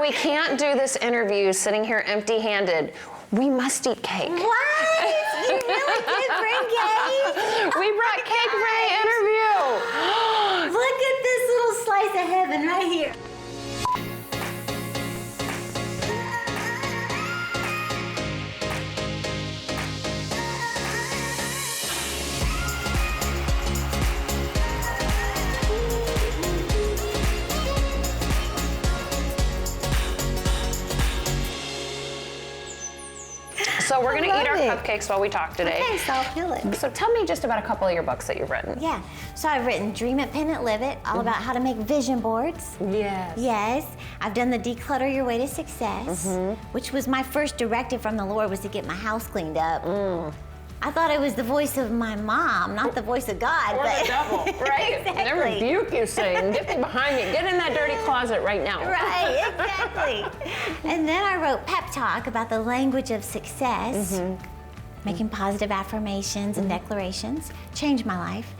We can't do this interview sitting here empty-handed. We must eat cake. What? You really did bring cake? We brought cake for the interview. Look at this little slice of heaven right here. So we're going to eat our cupcakes while we talk today. Okay, so I'll feel it. So tell me just about a couple of your books that you've written. Yeah, so I've written Dream It, Pen It, Live It, all about how to make vision boards. Yes. Yes, I've done the Declutter Your Way to Success, which was my first directive from the Lord, was to get my house cleaned up. I thought it was the voice of my mom, not the voice of God. Or the devil, right? Exactly. They rebuke you, Satan. Get me behind me. Get in that dirty closet right now. Right, exactly. And then I wrote Pep Talk about the language of success, making positive affirmations and declarations. Changed my life.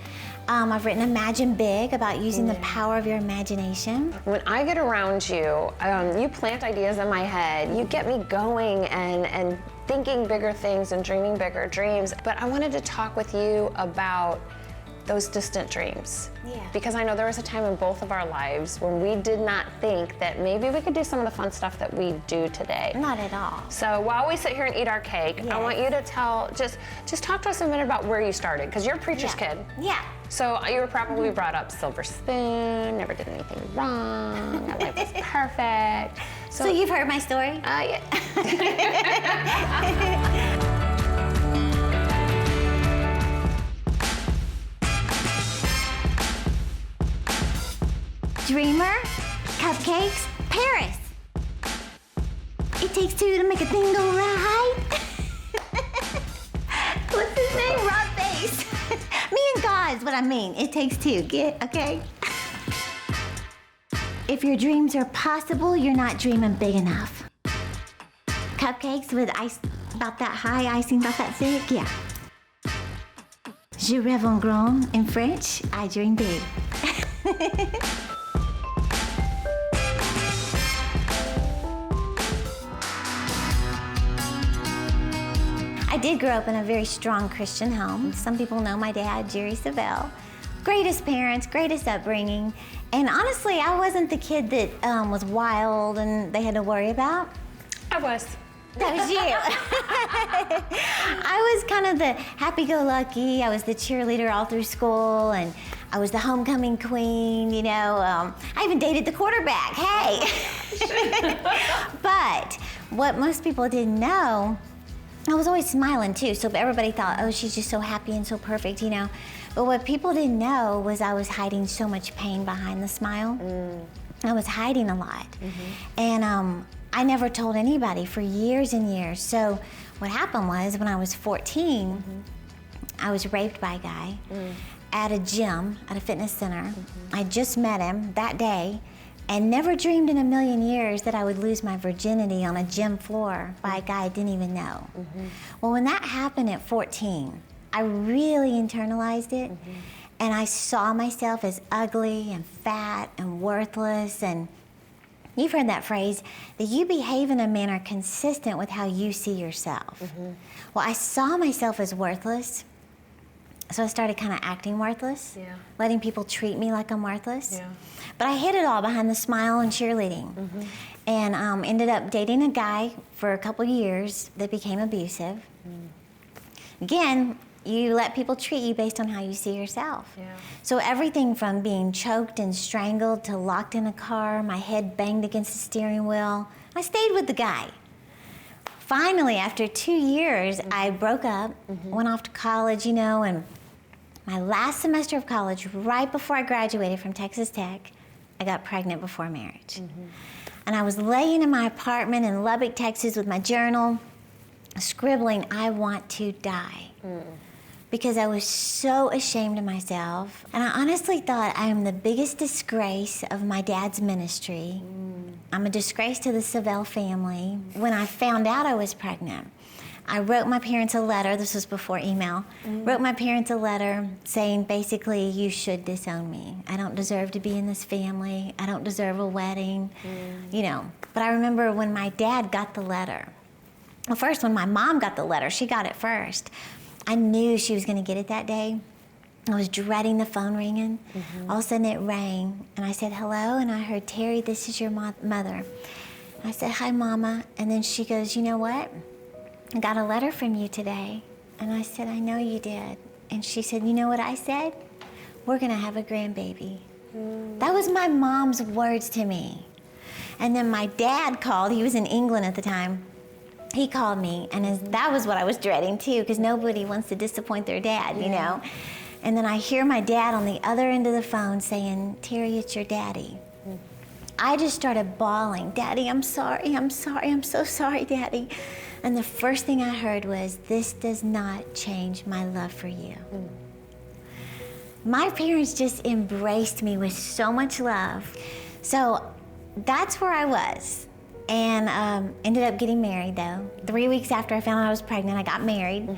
I've written Imagine Big about using the power of your imagination. When I get around you, you plant ideas in my head. You get me going and thinking bigger things and dreaming bigger dreams. But I wanted to talk with you about those distant dreams. Yeah. Because I know there was a time in both of our lives when we did not think that maybe we could do some of the fun stuff that we do today. Not at all. So while we sit here and eat our cake, I want you to just talk to us a minute about where you started, because you're a preacher's kid. Yeah. So you were probably brought up silver spoon, never did anything wrong, our life was perfect. So you've heard my story? Yeah. Dreamer, cupcakes, Paris. It takes two to make a thing go right. What's his name? Rob Bass. Me and God is what I mean. It takes two. Get, okay? If your dreams are possible, you're not dreaming big enough. Cupcakes with ice about that high, icing about that thick, yeah. Je rêve en grand. In French, I dream big. I did grow up in a very strong Christian home. Some people know my dad, Jerry Savelle. Greatest parents, greatest upbringing. And honestly, I wasn't the kid that was wild and they had to worry about. I was. That was you. I was kind of the happy-go-lucky. I was the cheerleader all through school, and I was the homecoming queen, you know. I even dated the quarterback, hey. But what most people didn't know, I was always smiling too, so everybody thought, oh, she's just so happy and so perfect, you know. But what people didn't know was I was hiding so much pain behind the smile. I was hiding a lot. And I never told anybody for years and years. So what happened was, when I was 14, I was raped by a guy at a gym, at a fitness center. I just met him that day, and never dreamed in a million years that I would lose my virginity on a gym floor by a guy I didn't even know. Well, when that happened at 14, I really internalized it, and I saw myself as ugly and fat and worthless. And you've heard that phrase, that you behave in a manner consistent with how you see yourself. Well, I saw myself as worthless, so I started kind of acting worthless, letting people treat me like I'm worthless. But I hid it all behind the smile and cheerleading. And ended up dating a guy for a couple years that became abusive. Again, you let people treat you based on how you see yourself. So everything from being choked and strangled to locked in a car, my head banged against the steering wheel, I stayed with the guy. Finally, after 2 years, I broke up, went off to college, you know, and my last semester of college, right before I graduated from Texas Tech, I got pregnant before marriage. And I was laying in my apartment in Lubbock, Texas with my journal, scribbling, I want to die. Because I was so ashamed of myself. And I honestly thought, I am the biggest disgrace of my dad's ministry. I'm a disgrace to the Savelle family. When I found out I was pregnant, I wrote my parents a letter. This was before email. Wrote my parents a letter saying, basically, you should disown me. I don't deserve to be in this family. I don't deserve a wedding, you know. But I remember when my dad got the letter. Well, first, when my mom got the letter, she got it first. I knew she was going to get it that day. I was dreading the phone ringing. All of a sudden, it rang, and I said, hello, and I heard, Terry, this is your mother. I said, hi, Mama, and then she goes, you know what? I got a letter from you today. And I said, I know you did. And she said, you know what I said? We're gonna have a grandbaby. That was my mom's words to me. And then my dad called, he was in England at the time. He called me, and that was what I was dreading too, because nobody wants to disappoint their dad, you know? And then I hear my dad on the other end of the phone saying, Terry, it's your daddy. I just started bawling, Daddy, I'm sorry, I'm sorry, I'm so sorry, Daddy. And the first thing I heard was, this does not change my love for you. My parents just embraced me with so much love. So that's where I was. And ended up getting married though. 3 weeks after I found out I was pregnant, I got married.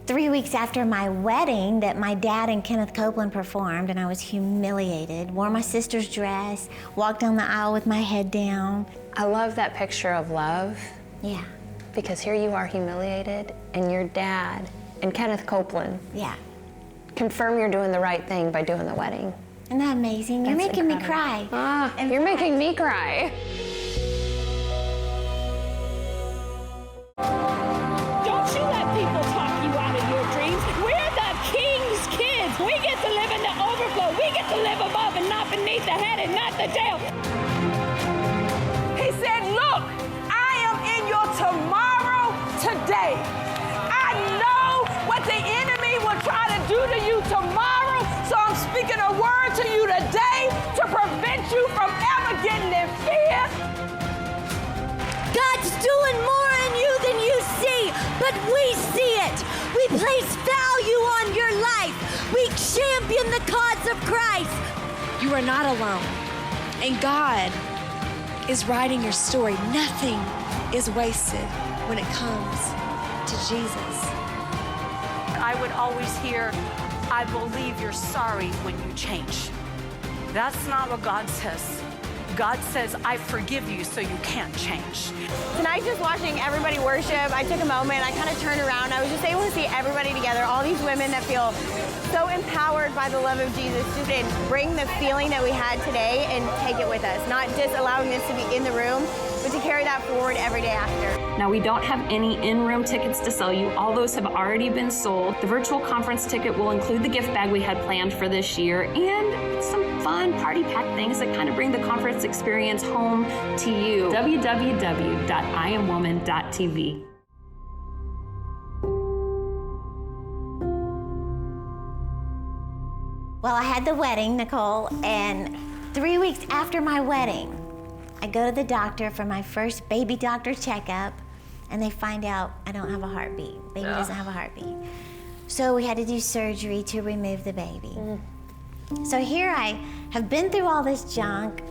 3 weeks after my wedding that my dad and Kenneth Copeland performed, and I was humiliated, wore my sister's dress, walked down the aisle with my head down. I love that picture of love. Yeah. Because here you are humiliated, and your dad and Kenneth Copeland confirm you're doing the right thing by doing the wedding. Isn't that amazing? You're making me cry. You're making me cry. Don't you let people talk you out of your dreams. We're the king's kids. We get to live in the overflow. We get to live above and not beneath, the head and not the tail. He said, look, I am in your tomorrow today. I know what the enemy will try to do to you tomorrow, so I'm speaking a word to you today to prevent you from ever getting in fear. God's doing more in you than you see, but we see it. We place value on your life. We champion the cause of Christ. You are not alone, and God is writing your story. Nothing is wasted when it comes to Jesus. I would always hear, I believe you're sorry when you change. That's not what God says. God says, I forgive you so you can't change. Tonight, just watching everybody worship, I took a moment, I kind of turned around. I was just able to see everybody together, all these women that feel so empowered by the love of Jesus, just to bring the feeling that we had today and take it with us. Not just allowing this to be in the room, but to carry that forward every day after. Now, we don't have any in-room tickets to sell you. All those have already been sold. The virtual conference ticket will include the gift bag we had planned for this year and some fun party pack things that kind of bring the conference experience home to you. www.iamwoman.tv. Well, I had the wedding, Nichole, and 3 weeks after my wedding, I go to the doctor for my first baby doctor checkup, and they find out I don't have a heartbeat. Baby doesn't have a heartbeat. So we had to do surgery to remove the baby. So here I have been through all this junk,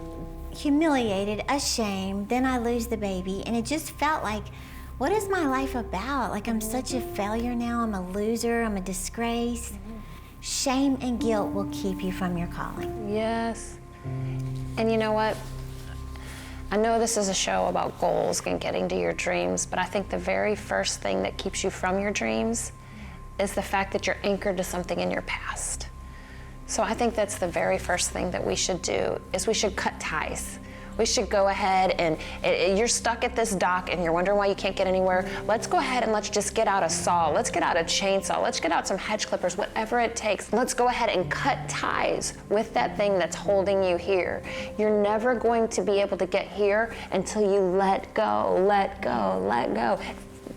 humiliated, ashamed, then I lose the baby, and it just felt like, what is my life about? Like I'm such a failure now, I'm a loser, I'm a disgrace. Shame and guilt will keep you from your calling. Yes. And you know what? I know this is a show about goals and getting to your dreams, but I think the very first thing that keeps you from your dreams is the fact that you're anchored to something in your past. So I think that's the very first thing that we should do, is we should cut ties. We should go ahead and, you're stuck at this dock and you're wondering why you can't get anywhere. Let's go ahead and let's just get out a saw. Let's get out a chainsaw. Let's get out some hedge clippers, whatever it takes. Let's go ahead and cut ties with that thing that's holding you here. You're never going to be able to get here until you let go, let go, let go.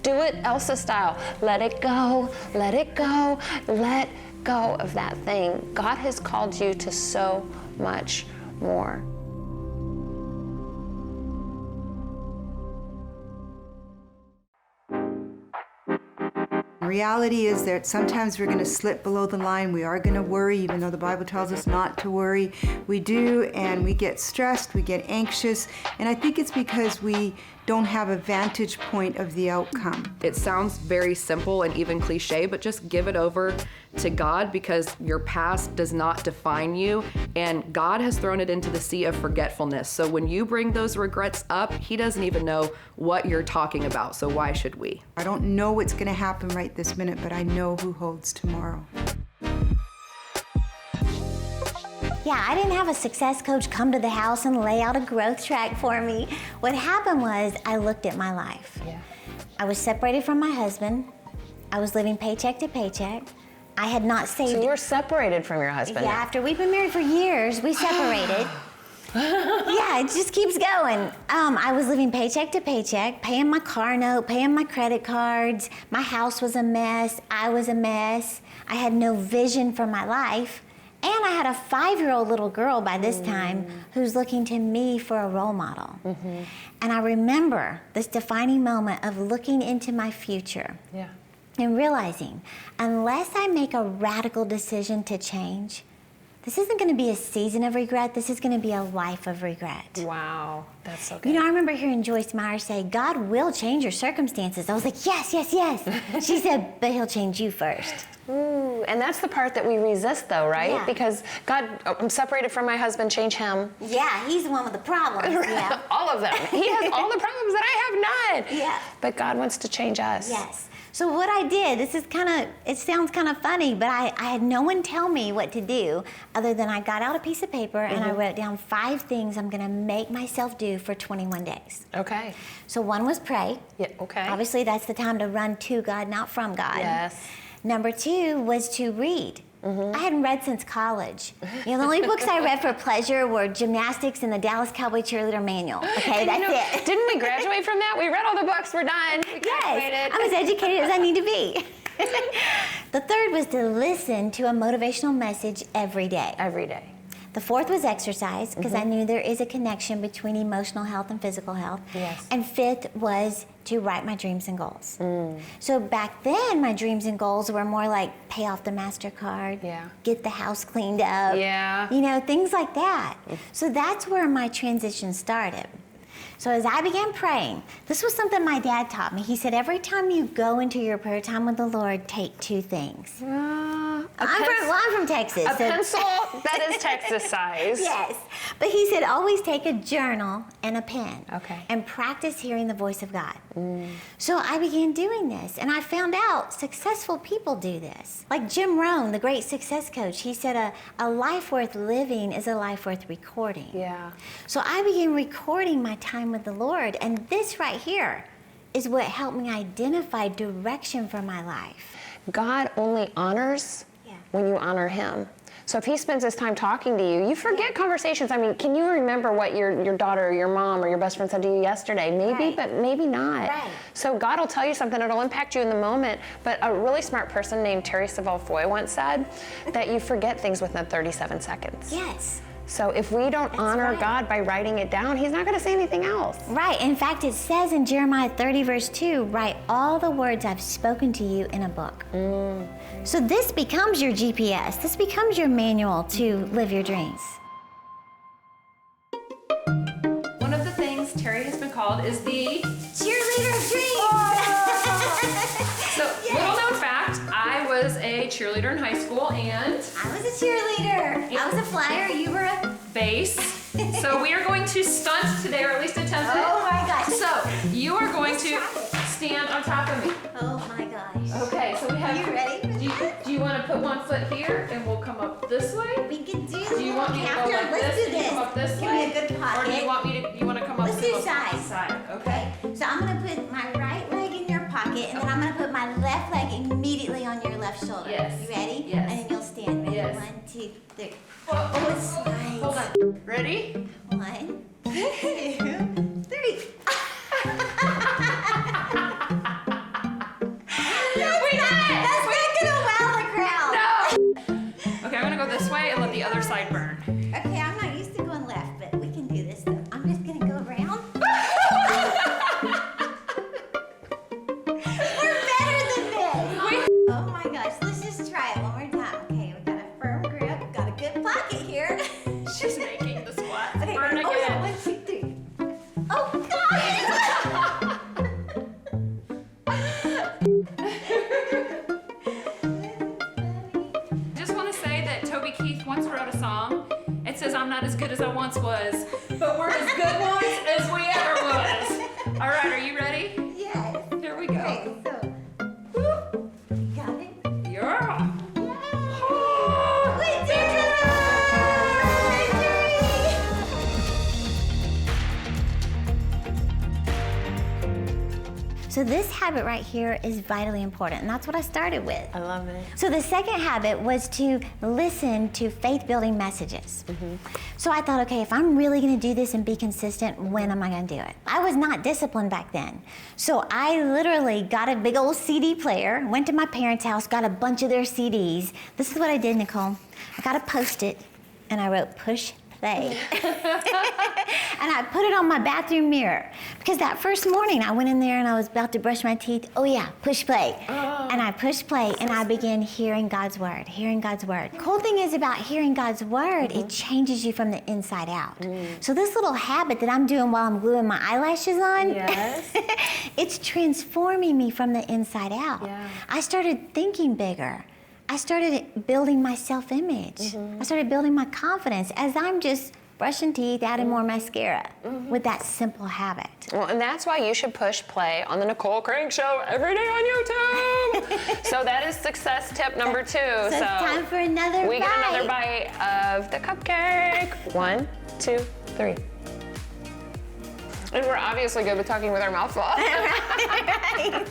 Do it Elsa style. Let it go, let it go, let go of that thing. God has called you to so much more. Reality is that sometimes we're going to slip below the line. We are going to worry, even though the Bible tells us not to worry. We do, and we get stressed, we get anxious, and I think it's because we don't have a vantage point of the outcome. It sounds very simple and even cliche, but just give it over to God, because your past does not define you, and God has thrown it into the sea of forgetfulness. So when you bring those regrets up, He doesn't even know what you're talking about, so why should we? I don't know what's going to happen right this minute, but I know who holds tomorrow. Yeah, I didn't have a success coach come to the house and lay out a growth track for me. What happened was I looked at my life. Yeah. I was separated from my husband. I was living paycheck to paycheck. I had not saved. So you were separated from your husband? Yeah, after we've been married for years, we separated. Yeah, it just keeps going. I was living paycheck to paycheck, paying my car note, paying my credit cards. My house was a mess. I was a mess. I had no vision for my life. And I had a 5-year-old little girl by this time who's looking to me for a role model. And I remember this defining moment of looking into my future and realizing, unless I make a radical decision to change, this isn't going to be a season of regret. This is going to be a life of regret. Wow, that's so good. You know, I remember hearing Joyce Meyer say, God will change your circumstances. I was like, yes, yes, yes. She said, but He'll change you first. Ooh, and that's the part that we resist, though, right? Yeah. Because God, I'm separated from my husband, change him. Yeah, He's the one with the problems. Yeah. All of them. He has all the problems that I have none. Yeah. But God wants to change us. Yes. So what I did, it sounds kind of funny, but I had no one tell me what to do other than I got out a piece of paper and I wrote down 5 things I'm going to make myself do for 21 days. Okay. So one was pray. Yeah, okay. Obviously, that's the time to run to God, not from God. Yes. Number 2 was to read. I hadn't read since college. You know, the only books I read for pleasure were gymnastics and the Dallas Cowboy Cheerleader Manual. Okay, that's it. Didn't we graduate from that? We read all the books, we're done. We graduated. Yes, I'm as educated as I need to be. The 3rd was to listen to a motivational message every day. Every day. The 4th was exercise, because I knew there is a connection between emotional health and physical health. Yes. And 5th was to write my dreams and goals. So back then, my dreams and goals were more like pay off the MasterCard, get the house cleaned up, you know, things like that. So that's where my transition started. So as I began praying, this was something my dad taught me. He said, every time you go into your prayer time with the Lord, take 2 things. I'm from Texas. A pencil that is Texas size. Yes. But he said, always take a journal and a pen. Okay. And practice hearing the voice of God. So I began doing this, and I found out successful people do this. Like Jim Rohn, the great success coach, he said a life worth living is a life worth recording. Yeah. So I began recording my time with the Lord, and this right here is what helped me identify direction for my life. God only honors when you honor Him. So if He spends His time talking to you, you forget conversations. I mean, can you remember what your daughter or your mom or your best friend said to you yesterday? Maybe, but maybe not. Right. So God will tell you something, it'll impact you in the moment. But a really smart person named Terry Savelle Foy once said that you forget things within 37 seconds. Yes. So if we don't honor God by writing it down, He's not going to say anything else. Right. In fact, it says in Jeremiah 30, verse 2, write all the words I've spoken to you in a book. So this becomes your GPS. This becomes your manual to live your dreams. One of the things Terry has been called is the cheerleader of dreams. So, little known fact, I was a cheerleader in high school, and I was a cheerleader. I was a flyer. You were a base. So we are going to stunt today, or at least attempt it. Oh my gosh. So you are going to stand on top of me. Oh my gosh. Okay, so we have. Are you ready? Do you want to put one foot here, and we'll come up this way? We can do. Do you want me to go like Let's this? do this. Come up this Give way? me a good pocket. Or do you want me to? You want to come up? Let's to do the side. Side. Okay. So I'm gonna put my right leg in your pocket, and then I'm gonna put my left leg immediately on your left shoulder. Yes. You ready? Yes. And then you'll stand. Ready? Yes. 1, 2, 3. Oh, it's nice. Hold on. Ready? 1, 2, 3. That's not gonna wow the crowd. No. Okay, I'm gonna go this way and let the other side burn. Okay, I'm not used to going left, but we can do this though. I'm just gonna go around. We're better than this. We not as good as I once was, but we're as good ones as we ever was. All right, are you ready? Yes. Here we go. Okay, so, got it? Yeah. We did it! So this habit right here is vitally important, and that's what I started with. I love it. So the second habit was to listen to faith-building messages. So I thought, okay, if I'm really gonna do this and be consistent, when am I gonna do it? I was not disciplined back then. So I literally got a big old CD player, went to my parents' house, got a bunch of their CDs. This is what I did, Nichole. I got a Post-it, and I wrote push play. And I put it on my bathroom mirror, because that first morning I went in there and I was about to brush my teeth. Oh yeah, push play. And I pushed play and I began hearing God's word, hearing God's word. Cool thing is about hearing God's word, it changes you from the inside out. So this little habit that I'm doing while I'm gluing my eyelashes on, it's transforming me from the inside out. I started thinking bigger. I started building my self-image. I started building my confidence as I'm just brushing teeth, adding more mascara with that simple habit. Well, and that's why you should push play on the Nichole Crank Show every day on YouTube. So that is success tip number 2. So it's time for another we bite. get another bite of the cupcake. 1, 2, 3. And we're obviously good with talking with our mouth full. Right.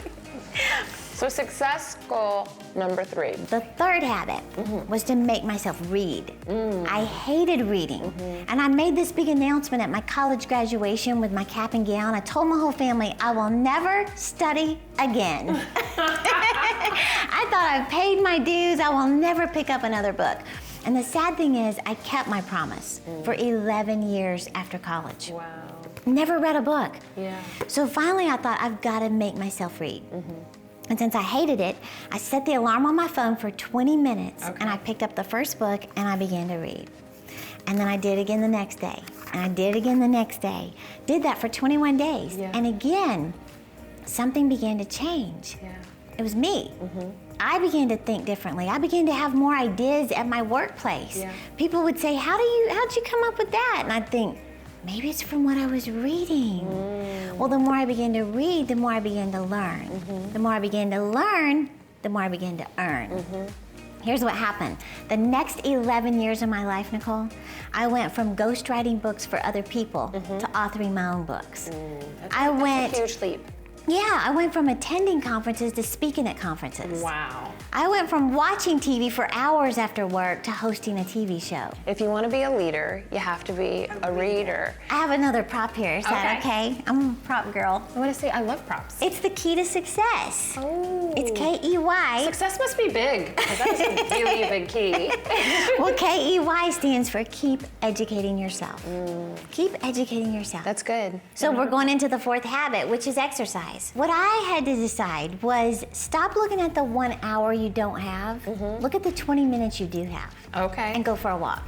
So success goal number 3. The third habit was to make myself read. I hated reading. And I made this big announcement at my college graduation with my cap and gown. I told my whole family, I will never study again. I thought I've paid my dues. I will never pick up another book. And the sad thing is, I kept my promise for 11 years after college. Wow. Never read a book. Yeah. So finally I thought, I've got to make myself read. And since I hated it, I set the alarm on my phone for 20 minutes and I picked up the first book and I began to read. And then I did it again the next day. And I did it again the next day. Did that for 21 days. And again, something began to change. It was me. I began to think differently. I began to have more ideas at my workplace. People would say, how'd you come up with that? And I'd think, maybe it's from what I was reading. Well, the more I began to read, the more I began to learn. The more I began to learn, the more I began to earn. Here's what happened. The next 11 years of my life, Nichole, I went from ghostwriting books for other people to authoring my own books. That's a huge leap. Yeah, I went from attending conferences to speaking at conferences. Wow. I went from watching TV for hours after work to hosting a TV show. If you want to be a leader, you have to be a reader. I have another prop here. Is that okay? I'm a prop girl. I want to say I love props. It's the key to success. Oh. It's K-E-Y. Success must be big, because that is a really big key. Well, K-E-Y stands for keep educating yourself. Keep educating yourself. That's good. So we're going into the fourth habit, which is exercise. What I had to decide was stop looking at the 1 hour you don't have. Look at the 20 minutes you do have. Okay. And go for a walk.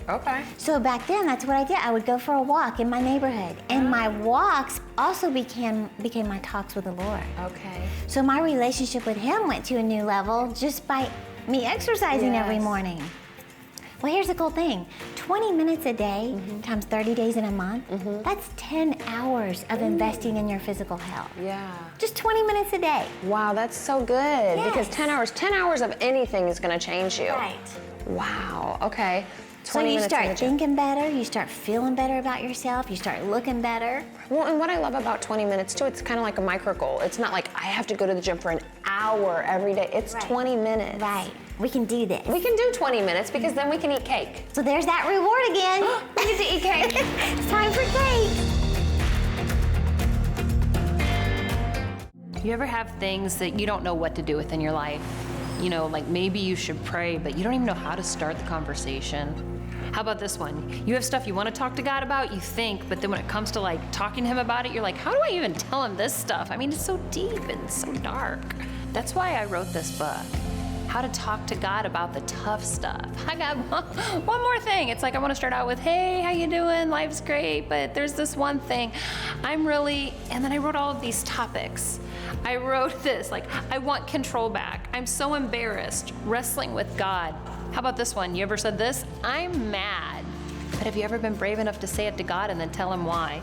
Okay. So back then, that's what I did. I would go for a walk in my neighborhood. And my walks also became my talks with the Lord. Okay. So my relationship with Him went to a new level just by me exercising every morning. Well, here's the cool thing. 20 minutes a day times 30 days in a month, that's 10 hours of investing in your physical health. Yeah. Just 20 minutes a day. Wow, that's so good. Because 10 hours of anything is going to change you. Right. Wow. Okay. So you start thinking better, you start feeling better about yourself, you start looking better. Well, and what I love about 20 minutes too, it's kind of like a micro goal. It's not like I have to go to the gym for an hour every day. It's 20 minutes. Right. We can do this. We can do 20 minutes because then we can eat cake. So there's that reward again. We get to eat cake. It's time for cake. You ever have things that you don't know what to do with in your life? You know, like maybe you should pray, but you don't even know how to start the conversation. How about this one? You have stuff you want to talk to God about, you think, but then when it comes to like talking to Him about it, you're like, how do I even tell Him this stuff? I mean, it's so deep and so dark. That's why I wrote this book. How to talk to God about the tough stuff. I got one more thing. It's like I want to start out with, hey, how you doing? Life's great, but there's this one thing. And then I wrote all of these topics. I wrote this, like, I want control back. I'm so embarrassed, wrestling with God. How about this one? You ever said this? I'm mad. But have you ever been brave enough to say it to God and then tell him why?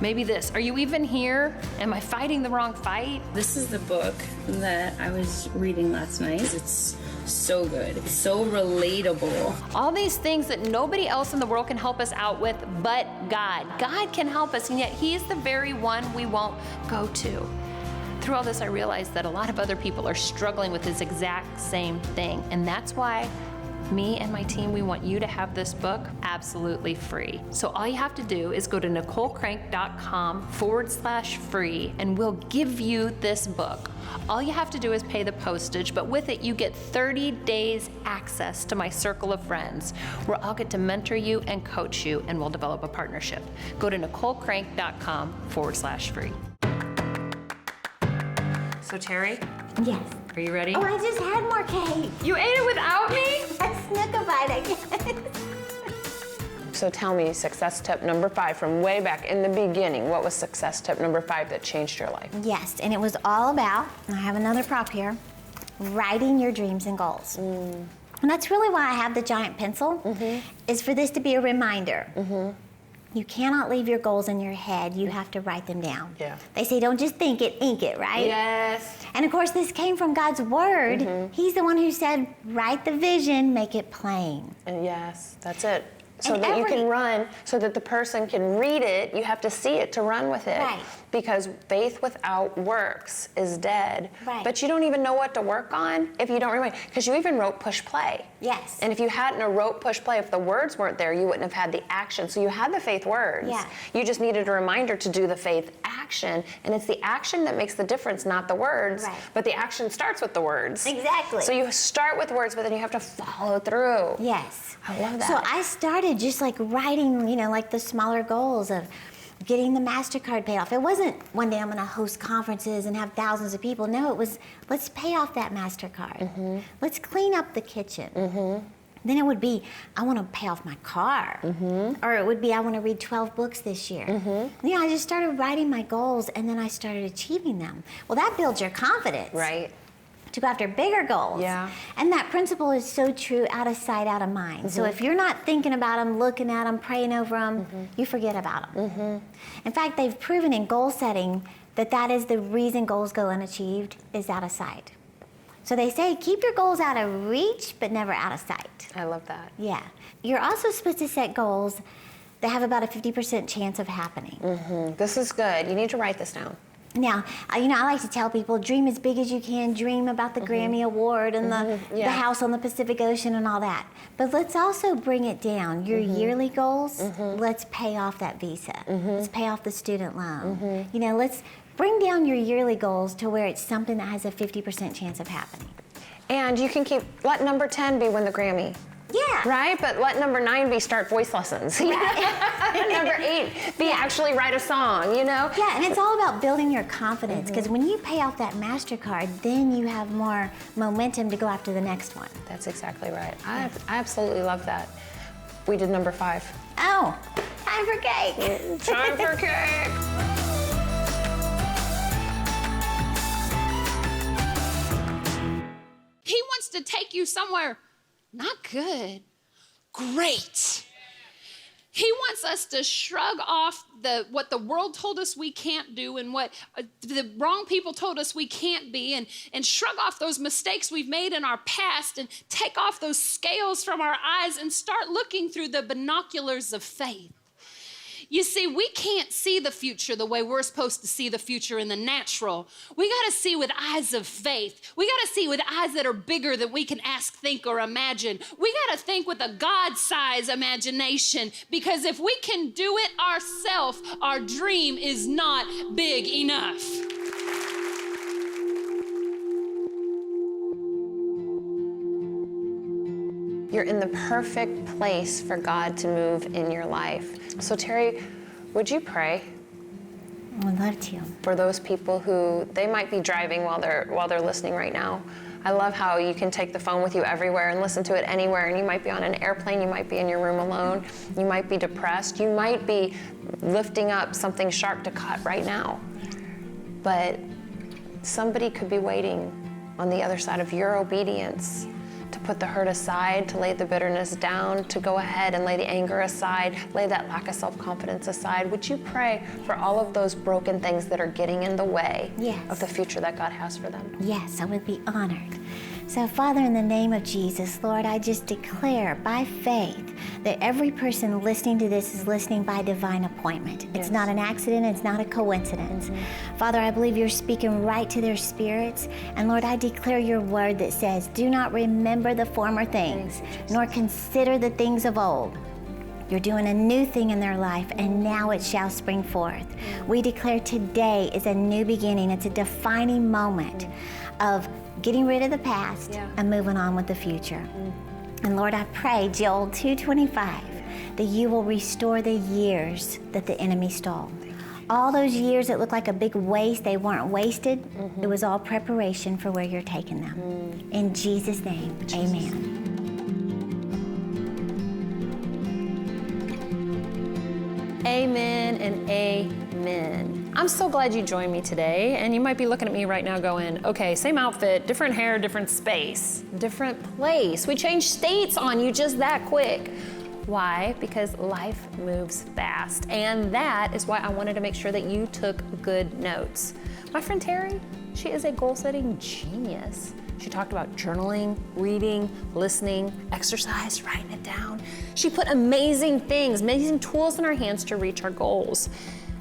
Maybe this, are you even here? Am I fighting the wrong fight? This is the book that I was reading last night. It's so good. It's so relatable. All these things that nobody else in the world can help us out with but God. God can help us, and yet he's the very one we won't go to. Through all this, I realized that a lot of other people are struggling with this exact same thing, and that's why me and my team, we want you to have this book absolutely free. So all you have to do is go to NicholeCrank.com/free, and we'll give you this book. All you have to do is pay the postage, but with it, you get 30 days access to my circle of friends, where I'll get to mentor you and coach you, and we'll develop a partnership. Go to NicholeCrank.com/free. So Terry? Yes. Are you ready? Oh, I just had more cake. You ate it without me? I snuck a bite, I guess. So tell me, success tip number 5 from way back in the beginning. What was success tip number 5 that changed your life? Yes, and it was all about, I have another prop here, writing your dreams and goals. And that's really why I have the giant pencil, is for this to be a reminder. You cannot leave your goals in your head. You have to write them down. Yeah. They say don't just think it, ink it, right? Yes. And of course, this came from God's word. He's the one who said, write the vision, make it plain. And yes, that's it. So And that you can run, so that the person can read it, you have to see it to run with it. Right. Because faith without works is dead. Right. But you don't even know what to work on if you don't remind. Because you even wrote push play. Yes. And if you hadn't wrote push play, if the words weren't there, you wouldn't have had the action. So you had the faith words. Yeah. You just needed a reminder to do the faith action. And it's the action that makes the difference, not the words. Right. But the action starts with the words. Exactly. So you start with words, but then you have to follow through. Yes. I love that. So I started just like writing, like the smaller goals of getting the MasterCard paid off. It wasn't one day I'm going to host conferences and have thousands of people. No, it was let's pay off that MasterCard. Let's clean up the kitchen. Then it would be, I want to pay off my car. Or it would be, I want to read 12 books this year. I just started writing my goals, and then I started achieving them. Well, that builds your confidence. Right. To go after bigger goals. Yeah. And that principle is so true, out of sight, out of mind. So if you're not thinking about them, looking at them, praying over them, you forget about them. In fact, they've proven in goal setting that that is the reason goals go unachieved, is out of sight. So they say keep your goals out of reach, but never out of sight. I love that. Yeah. You're also supposed to set goals that have about a 50% chance of happening. This is good. You need to write this down. Now, I like to tell people, dream as big as you can, dream about the Grammy Award and the house on the Pacific Ocean and all that. But let's also bring it down. Your yearly goals, let's pay off that visa. Let's pay off the student loan. Let's bring down your yearly goals to where it's something that has a 50% chance of happening. And you can let number 10 be win the Grammy. Yeah. Right? But let number 9 be start voice lessons. And number 8 be actually write a song, Yeah, and it's all about building your confidence, because when you pay off that MasterCard, then you have more momentum to go after the next one. That's exactly right. I absolutely love that. We did number 5. Oh, time for cake. Time for cake. He wants to take you somewhere not good, great. He wants us to shrug off what the world told us we can't do and what the wrong people told us we can't be, and shrug off those mistakes we've made in our past and take off those scales from our eyes and start looking through the binoculars of faith. You see, we can't see the future the way we're supposed to see the future in the natural. We got to see with eyes of faith. We got to see with eyes that are bigger than we can ask, think, or imagine. We got to think with a God-sized imagination, because if we can do it ourselves, our dream is not big enough. You're in the perfect place for God to move in your life. So Terry, would you pray? I'd love to. For those people who, they might be driving while they're listening right now. I love how you can take the phone with you everywhere and listen to it anywhere, and you might be on an airplane, you might be in your room alone, you might be depressed, you might be lifting up something sharp to cut right now. But somebody could be waiting on the other side of your obedience to put the hurt aside, to lay the bitterness down, to go ahead and lay the anger aside, lay that lack of self-confidence aside. Would you pray for all of those broken things that are getting in the way of the future that God has for them? Yes, I would be honored. So, Father, in the name of Jesus, Lord, I just declare by faith that every person listening to this is listening by divine appointment. It's not an accident, it's not a coincidence. Father, I believe you're speaking right to their spirits. And Lord, I declare your word that says, do not remember the former things, nor consider the things of old. You're doing a new thing in their life, and now it shall spring forth. We declare today is a new beginning. It's a defining moment of getting rid of the past and moving on with the future. And Lord, I pray, Joel 2:25, that you will restore the years that the enemy stole. All those years that looked like a big waste, they weren't wasted. It was all preparation for where you're taking them. In Jesus' name, amen. Amen and amen. I'm so glad you joined me today, and you might be looking at me right now going, okay, same outfit, different hair, different space, different place. We changed states on you just that quick. Why? Because life moves fast, and that is why I wanted to make sure that you took good notes. My friend Terry, she is a goal-setting genius. She talked about journaling, reading, listening, exercise, writing it down. She put amazing things, amazing tools in our hands to reach our goals.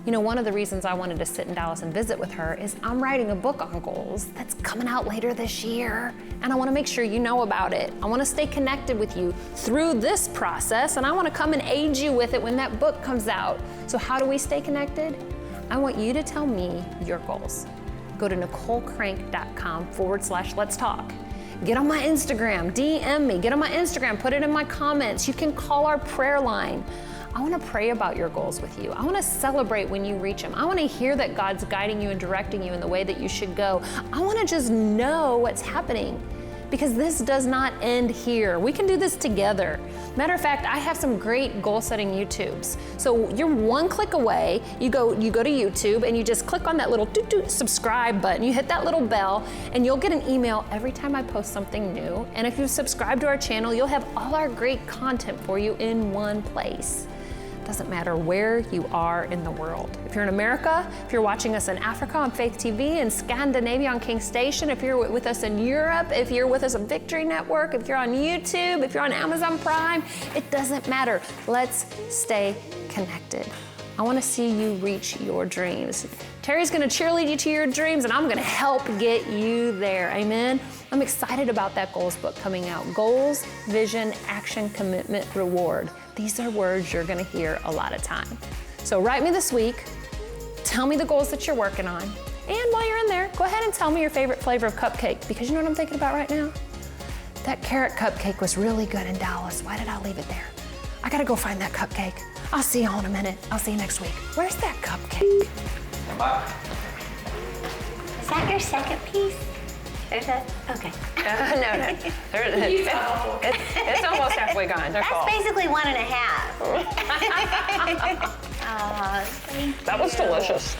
You know, one of the reasons I wanted to sit in Dallas and visit with her is I'm writing a book on goals that's coming out later this year, and I want to make sure you know about it. I want to stay connected with you through this process, and I want to come and aid you with it when that book comes out. So how do we stay connected? I want you to tell me your goals. Go to NicholeCrank.com/let's talk. Get on my Instagram, DM me, get on my Instagram, put it in my comments. You can call our prayer line. I want to pray about your goals with you. I want to celebrate when you reach them. I want to hear that God's guiding you and directing you in the way that you should go. I want to just know what's happening, because this does not end here. We can do this together. Matter of fact, I have some great goal-setting YouTubes. So you're one click away. You go to YouTube and you just click on that little subscribe button. You hit that little bell and you'll get an email every time I post something new. And if you subscribe to our channel, you'll have all our great content for you in one place. Doesn't matter where you are in the world. If you're in America, if you're watching us in Africa on Faith TV, in Scandinavia on King Station, if you're with us in Europe, if you're with us on Victory Network, if you're on YouTube, if you're on Amazon Prime, it doesn't matter. Let's stay connected. I want to see you reach your dreams. Terry's going to cheerlead you to your dreams, and I'm going to help get you there. Amen. I'm excited about that goals book coming out. Goals, vision, action, commitment, reward. These are words you're going to hear a lot of time. So write me this week. Tell me the goals that you're working on. And while you're in there, go ahead and tell me your favorite flavor of cupcake, because you know what I'm thinking about right now? That carrot cupcake was really good in Dallas. Why did I leave it there? I got to go find that cupcake. I'll see y'all in a minute. I'll see you next week. Where's that cupcake? Is that your second piece? There's a, okay. No. It's almost halfway gone. That's basically 1.5. That was delicious.